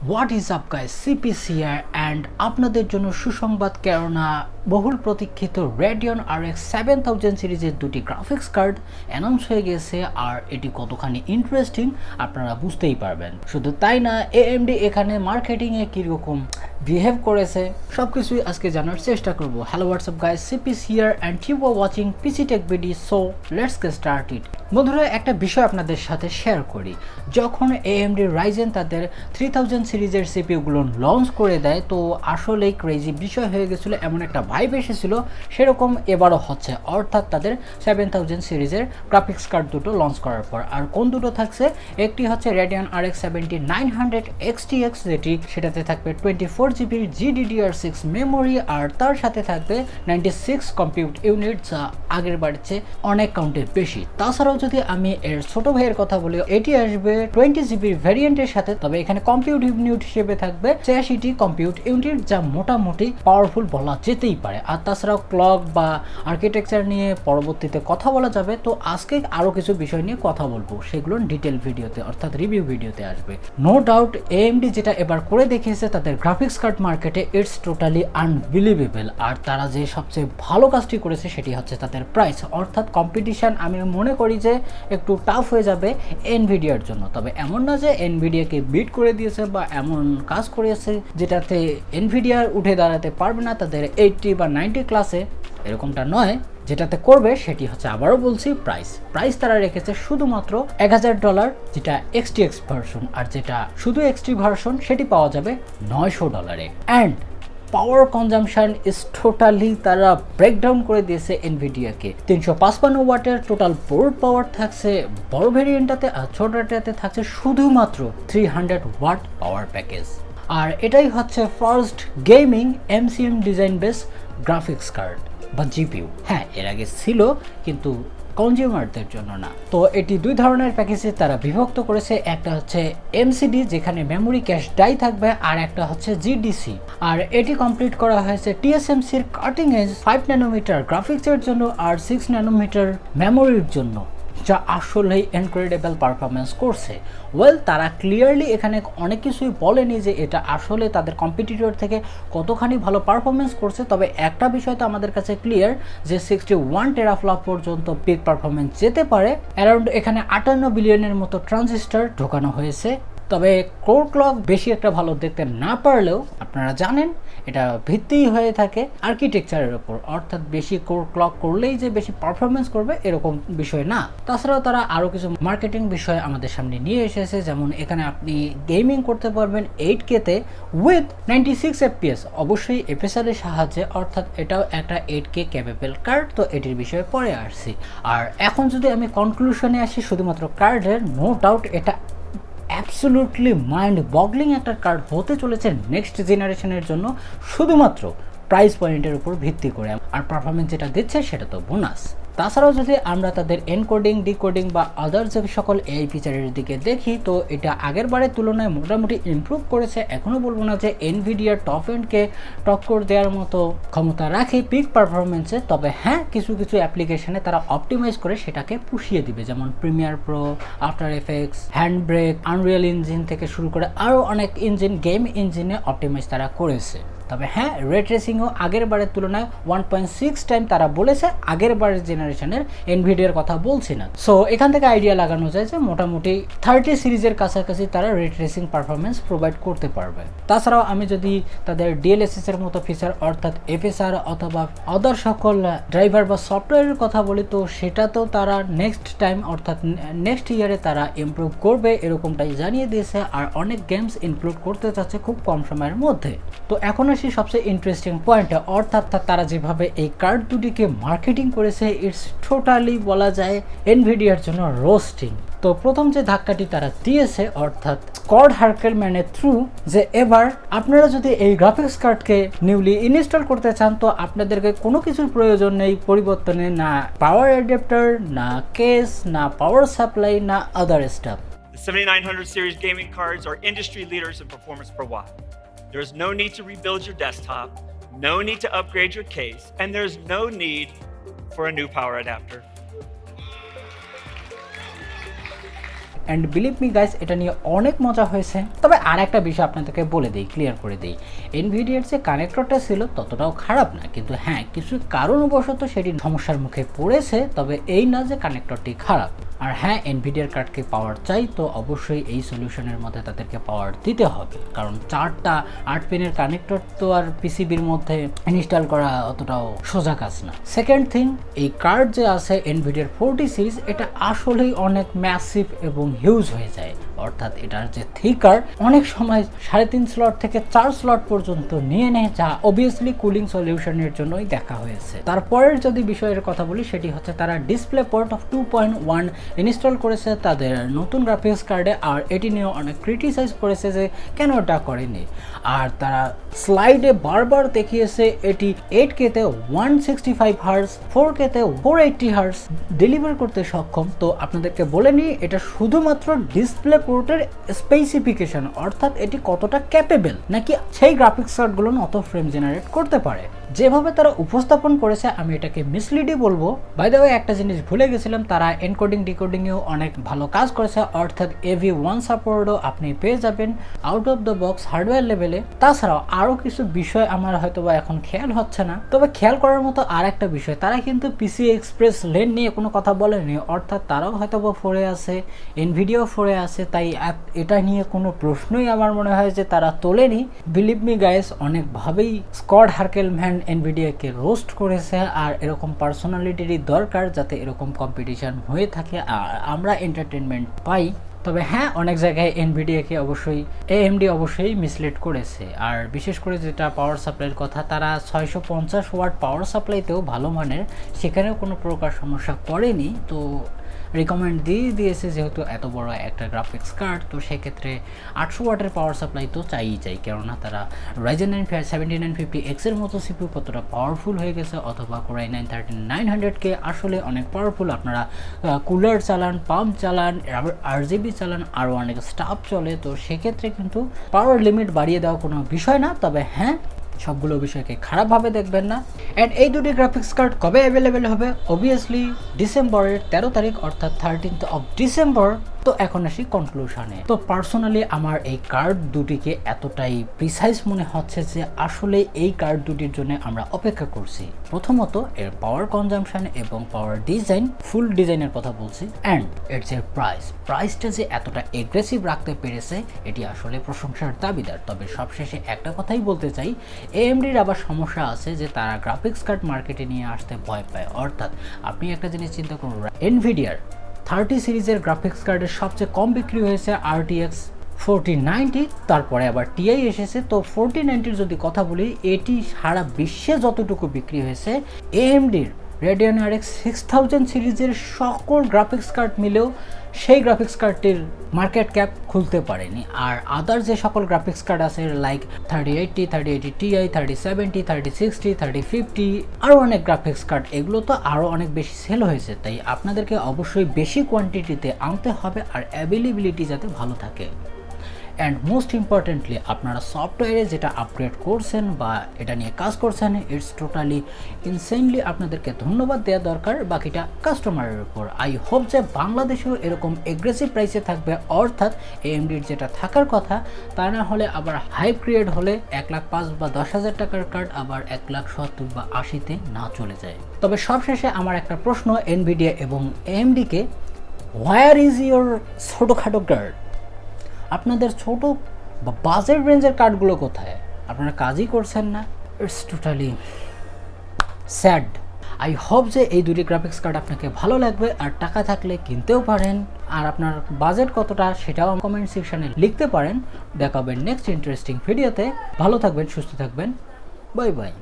What is up guys, CPCR and আপনাদের জন্য সুসংবাদ, কেননা বহুল প্রতীক্ষিত Radeon RX 7000 সিরিজের দুটি গ্রাফিক্স কার্ড অ্যানাউন্স হয়ে গেছে। আর এটি কতখানি ইন্টারেস্টিং আপনারা বুঝতেই পারবেন। শুধু তাই না, AMD এখানে মার্কেটিংয়ে কীরকম বিহেভ করেছে সব কিছুই আজকে জানার চেষ্টা করব। Hello WhatsApp guys, CPCR and you are watching PC tech video. So let's get started. বন্ধুরা, একটা বিষয় আপনাদের সাথে শেয়ার করি। যখন AMD Ryzen তাদের 3000 সিরিজের সিপিইউগুলো লঞ্চ করে দেয়, তো আসলেই ক্রেজি বিষয় হয়ে গেছিলো, এমন একটা ভাইব এসেছিল। সেরকম এবারও হচ্ছে, অর্থাৎ তাদের 7000 সিরিজের গ্রাফিক্স কার্ড দুটো লঞ্চ করার পর। আর কোন দুটো থাকছে? একটি হচ্ছে Radeon RX 7900 XTX, সেটাতে থাকবে 24GB GDDR6 মেমোরি, আর তার সাথে থাকবে 96 কম্পিউট ইউনিট, যা আগের বারের চেয়ে অনেক কাউন্টের বেশি। তাছাড়াও যদি আমি এর ছোট ভাইয়ের কথা বলি, এটি আসবে 20GB ভ্যারিয়েন্টের সাথে, তবে এখানে কম্পিউট ইউনিট হিসেবে থাকবে 86টি কম্পিউট ইউনিট, যা মোটামুটি পাওয়ারফুল বলা যেতেই পারে। আর তাছাড়াও ক্লক বা আর্কিটেকচার নিয়ে পরবর্তীতে কথা বলা যাবে। তো আজকে আরও কিছু বিষয় নিয়ে কথা বলবো, সেগুলো ডিটেল ভিডিওতে অর্থাৎ রিভিউ ভিডিওতে আসবে। নো ডাউট AMD যেটা এবার করে দেখিয়েছে তাদের গ্রাফিক্স কার্ড মার্কেটে, ইটস টোটালি আনবিলিভেবল। আর তারা যে সবচেয়ে ভালো কাজটি করেছে সেটি হচ্ছে তাদের প্রাইস, অর্থাৎ কম্পিটিশন আমি মনে করি যে একটু টাফ হয়ে যাবে এনভিডিয়ার জন্য। তবে এমন না যে এনভিডিয়াকে বিট করে দিয়েছে বা এমন কাজ করেছে যেটাতে এনভিডিয়ার উঠে দাঁড়াতে পারবে না তাদের 80 বা 90 ক্লাসে, এরকমটা নয়। যেটাতে করবে সেটি হচ্ছে, আবারও বলছি, প্রাইস তারা রেখেছে শুধুমাত্র $1000, যেটা XTX ভার্সন। আর যেটা শুধু XT ভার্সন সেটি পাওয়া যাবে $900। And power consumption is totally তারা ব্রেকডাউন করে দিয়েছে এনভিডিয়াকে। 355 ওয়াটের টোটাল বোর্ড পাওয়ার থাকছে বড় ভেরিয়েন্টটাতে, আর ছোটটাতে থাকছে শুধুমাত্র 300 ওয়াট পাওয়ার প্যাকেজ। আর এটাই হচ্ছে first gaming MCM design base graphics card বা জিপিইউ। হ্যাঁ, এর আগে ছিল, কিন্তু কনজিউমারদের জন্য না। তো এটি দুই ধরনের প্যাকেজে তারা বিভক্ত করেছে। একটা হচ্ছে MCD, যেখানে মেমোরি ক্যাশ ডাই থাকবে, আর একটা হচ্ছে GDC। আর এটি কমপ্লিট করা হয়েছে TSMCর কাটিং এজ 5 ন্যানোমিটার গ্রাফিক্সের জন্য আর 6 ন্যানোমিটার মেমোরির জন্য, যা আসলেই ইনক্রেডিবল পারফরমেন্স করছে। তারা ক্লিয়ারলি এখানে অনেক কিছুই বলেনি যে এটা আসলে তাদের কম্পিটিটর থেকে কতখানি ভালো পারফরমেন্স করছে। তবে একটা বিষয় তো আমাদের কাছে ক্লিয়ার, যে 61 টেরাফ্লপ পর্যন্ত পিক পারফরমেন্স যেতে পারে। অ্যারাউন্ড এখানে 58 বিলিয়নের মতো ট্রানজিস্টর ঢোকানো হয়েছে। তবে কোর ক্লক বেশি একটা ভালো দেখতে না পারলেও আপনারা জানেন এটা ভিত্তিই হয়ে থাকে আর্কিটেকচারের উপর, অর্থাৎ বেশি কোর ক্লক করলেই যে বেশি পারফরমেন্স করবে এরকম বিষয় না। তাছাড়াও তারা আরও কিছু মার্কেটিং বিষয় আমাদের সামনে নিয়ে এসেছে, যেমন এখানে আপনি গেমিং করতে পারবেন 8K-তে উইথ 96 FPS, অবশ্যই FSR এর সাহায্যে, অর্থাৎ এটাও একটা 8K ক্যাপেবল কার্ড। তো এটির বিষয়ে পরে আসছি। আর এখন যদি আমি কনক্লুশনে আসি শুধুমাত্র কার্ডের, নো ডাউট এটা অ্যাবসলিউটলি মাইন্ড বগলিং একটা কার্ড হতে চলেছে নেক্সট জেনারেশনের জন্য, শুধুমাত্র প্রাইস পয়েন্টের উপর ভিত্তি করে। আর পারফরমেন্স যেটা দিচ্ছে সেটা তো বোনাস। তাছাড়াও যদি আমরা তাদের এনকোডিং, ডিকোডিং বা আদার যে সকল AI ফিচারের দিকে দেখি, তো এটা আগের বারের তুলনায় মোটামুটি ইমপ্রুভ করেছে। এখনও বলবো না যে এনভিডিয়ার টপ এন্ডকে টক্কর দেওয়ার মতো ক্ষমতা রাখে পিক পারফরমেন্সে, তবে হ্যাঁ, কিছু অ্যাপ্লিকেশনে তারা অপটিমাইজ করে সেটাকে পুষিয়ে দিবে, যেমন Premiere Pro, after effects, hand brake, Unreal engine থেকে শুরু করে আরও অনেক ইঞ্জিন, গেম ইঞ্জিনে অপটিমাইজ তারা করেছে। তবে হ্যাঁ, রে ট্রেসিংও আগের বারের তুলনায় 1.6 টাইম তারা বলেছে, আগের বারের জেনারেশনের এনভিডিয়ার কথা বলছি না। সো এখান থেকে আইডিয়া লাগানো যায় যে মোটামুটি 30 সিরিজের কাছাকাছি তারা রে ট্রেসিং পারফরমেন্স প্রোভাইড করতে পারবে। তাছাড়াও আমি যদি তাদের DLSS এর মতো ফিচার, অর্থাৎ FSR অথবা আদার সকল ড্রাইভার বা সফটওয়্যারের কথা বলি, তো সেটা তো তারা নেক্সট টাইম অর্থাৎ নেক্সট ইয়ারে তারা ইমপ্রুভ করবে, এরকমটাই জানিয়ে দিয়েছে। আর অনেক গেমস ইনক্লুড করতে চাচ্ছে খুব কম সময়ের মধ্যে। তো এখন আসি সবচেয়ে ইন্টারেস্টিং পয়েন্টে, অর্থাৎ তারা যেভাবে এই কার্ড দুটিকে মার্কেটিং করেছে, ইটস টোটালি বলা যায় এনভিডিয়ার জন্য রোস্টিং। তো প্রথম যে ধাক্কাটি তারা দিয়েছে, অর্থাৎ স্কড হার্কেলম্যানের থ্রু, যে এবার আপনারা যদি এই গ্রাফিক্স কার্ডকে নিউলি ইনস্টল করতে চান, তো আপনাদেরকে কোনো কিছুর প্রয়োজন নেই পরিবর্তনে, না পাওয়ার অ্যাডাপ্টার, না কেস, না পাওয়ার সাপ্লাই, না আদার staff. The 7900 series gaming cards are industry leaders in performance per watt. There is no need to rebuild your desktop, no need to upgrade your case, and there's no need for a new power adapter. And believe me guys, এটা নিয়ে অনেক মজা হয়েছে। তবে আর একটা বিষয় আপনাদেরকে বলে দিই, ক্লিয়ার করে দিই, এনভিডিয়ার যে কানেক্টরটা ছিল ততটাও খারাপ না, কিন্তু হ্যাঁ কিছু কারণবশত সেটি সমস্যার মুখে পড়েছে, তবে এই না যে কানেক্টরটি খারাপ। আর হ্যাঁ, এনভিডিয়ার কার্ডকে পাওয়ার চাই তো অবশ্যই এই সলিউশনের মধ্যে তাদেরকে পাওয়ার দিতে হবে, কারণ 8 পিনের কানেক্টর তো আর পিসিবির মধ্যে ইনস্টল করা অতটাও সোজা কাজ না। সেকেন্ড থিং, এই কার্ড যে আছে এনভিডিয়ার 40 সিরিজ, এটা আসলেই অনেক ম্যাসিভ এবং হিউজ হয়ে যায়, অর্থাৎ এটার যে থিকার অনেক সময় 3.5 স্লট থেকে 4 স্লট পর্যন্ত নিয়ে নেয়, যা অবভিয়াসলি কুলিং সলিউশনের জন্যই দেখা হয়েছে। তারপরের যদি বিষয়ের কথা বলি, সেটি হচ্ছে তারা ডিসপ্লে পোর্ট অফ 2.1 ইনস্টল করেছে তাদের নতুন গ্রাফিক্স কার্ডে, আর এটি নিয়ে অনেক ক্রিটিসাইজ করেছে যে কেন এটা করেনি। আর তারা স্লাইডে বারবার দেখিয়েছে এটি 8K তে 165 হার্টজ, 4K তে 480 হার্টজ ডেলিভার করতে সক্ষম। তো আপনাদেরকে বলে নিই, এটা শুধুমাত্র ডিসপ্লে পোর্টের স্পেসিফিকেশন, অর্থাৎ এটি কতটা ক্যাপেবল, নাকি সেই গ্রাফিক্স কার্ডগুলো অত ফ্রেম জেনারেট করতে পারে। যেভাবে তারা উপস্থাপন করেছে আমি এটাকে মিসলিডই বলবো। বাই দ্য ওয়ে, একটা জিনিস ভুলে গেছিলাম, তারা এনকোডিং ডিকোডিংয়েও অনেক ভালো কাজ করেছে, অর্থাৎ AV1 সাপোর্টও আপনি পেয়ে যাবেন out of the box hardware লেভেলে। তাছাড়াও আরও কিছু বিষয় আমার হয়তোবা এখন খেয়াল হচ্ছে না, তবে খেয়াল করার মতো আর একটা বিষয়, তারা কিন্তু পিসি এক্সপ্রেস লেন নিয়ে কোনো কথা বলেনি, অর্থাৎ তারাও হয়তোবা ফোরে আছে, এনভিডিয়াও ফোরে আছে, তাই এটা নিয়ে কোনো প্রশ্নই আমার মনে হয় যে তারা তোলেনি। বিলিভ মি গাইস, অনেকভাবেই স্কট হার্কেলম্যান এনভিডিয়াকে রোস্ট করেছে, আর এরকম পার্সোনালিটিরই দরকার যাতে এরকম কম্পিটিশন হয়ে থাকে আর আমরা এন্টারটেনমেন্ট পাই। তবে হ্যাঁ, অনেক জায়গায় এনভিডিয়াকে অবশ্যই AMD অবশ্যই মিসলিড করেছে, আর বিশেষ করে যেটা পাওয়ার সাপ্লাইয়ের কথা, তারা 650 ওয়াট পাওয়ার সাপ্লাইতেও ভালো মানের, সেখানেও কোনো প্রকার সমস্যা করেনি। তো রিকমেন্ড দিয়েছে যেহেতু এত বড় একটা গ্রাফিক্স কার্ড, তো সেক্ষেত্রে 800 ওয়াটের পাওয়ার সাপ্লাই তো চাই, কেননা তারা Ryzen 9 7950X এর মতো সিপিইউ কতটা পাওয়ারফুল হয়ে গেছে, অথবা Core i9 13900K আসলে অনেক পাওয়ারফুল। আপনারা কুলার চালান, পাম্প চালান, RGB চালান, আরও অনেক স্টাফ চলে, তো সেক্ষেত্রে কিন্তু পাওয়ার লিমিট বাড়িয়ে দেওয়া কোনো বিষয় না। তবে হ্যাঁ, সবগুলো বিষয়কে খারাপভাবে দেখবেন না। অ্যান্ড এই দুটি গ্রাফিক্স কার্ড কবে অ্যাভেলেবেল হবে? অবভিয়াসলি ডিসেম্বরের 13 তারিখ, অর্থাৎ 13th of ডিসেম্বর। তো এখন আসি কনক্লুশনে। তো পার্সোনালি আমার এই কার্ড দুটিকে এতটাই প্রিসাইজ মনে হচ্ছে যে আসলে এই কার্ড দুটির জন্য আমরা অপেক্ষা করছি। প্রথমত এর পাওয়ার কনজাম্পশন এবং পাওয়ার ডিজাইন, ফুল ডিজাইনের কথা বলছি, অ্যান্ড এর যে প্রাইসটা যে এতটা এগ্রেসিভ রাখতে পেরেছে, এটি আসলে প্রশংসার দাবিদার। তবে সবশেষে একটা কথাই বলতে চাই, AMDর আবার সমস্যা আছে যে তারা গ্রাফিক্স কার্ড মার্কেটে নিয়ে আসতে ভয় পায়। অর্থাৎ আপনি একটা জিনিস চিন্তা করুন, এনভিডিয়ার 30 সিরিজের গ্রাফিক্স কার্ডের সবচেয়ে কম বিক্রি হয়েছে RTX 4090, তারপরে আবার TI এসেছে। তো 4090 যদি কথা বলি, এটি সারা বিশ্বে যতটুকু বিক্রি হয়েছে, AMDর Radeon RX 6000 সিরিজের সকল গ্রাফিক্স কার্ড মিলেও সেই গ্রাফিক্স কার্ডটির মার্কেট ক্যাপ খুলতে পারেনি। আর আদার যে সকল গ্রাফিক্স কার্ড আছে লাইক 3080, 3080 Ti, 3070, 3060, 3050, আরও অনেক গ্রাফিক্স কার্ড, এগুলো তো আরও অনেক বেশি সেল হয়েছে। তাই আপনাদেরকে অবশ্যই বেশি কোয়ান্টিটিতে আনতে হবে, আর অ্যাভেলেবিলিটি যাতে ভালো থাকে। অ্যান্ড মোস্ট ইম্পর্টেন্টলি, আপনারা সফটওয়্যারে যেটা আপগ্রেড করছেন বা এটা নিয়ে কাজ করছেন, ইটস টোটালি ইনসেনলি আপনাদেরকে ধন্যবাদ দেওয়া দরকার, বাকিটা কাস্টমারের উপর। আই হোপ যে বাংলাদেশেও এরকম এগ্রেসিভ প্রাইসে থাকবে, অর্থাৎ AMDর যেটা থাকার কথা, তা না হলে আবার হাইপ ক্রিয়েট হলে 1,05,000 বা 10,000 টাকার কার্ড আবার 1,70,000 বা 80,000-তে না চলে যায়। তবে সবশেষে আমার একটা প্রশ্ন এনভিডিয়া এবং AMDকে, হোয়ার ইজ ইউর ছোটোখাটো কার্ড? আপনাদের ছোট বা বাজেট রেঞ্জের কার্ডগুলো কোথায়? আপনারা কাজই করছেন না। It's totally sad. I hope যে এই দুটি গ্রাফিক্স কার্ড আপনাকে ভালো লাগবে, আর টাকা থাকলে কিনতেও পারেন। আর আপনার বাজেট কতটা সেটাও কমেন্ট সেকশনে লিখতে পারেন। দেখা হবে নেক্সট ইন্টারেস্টিং ভিডিওতে। ভালো থাকবেন, সুস্থ থাকবেন, বাই বাই।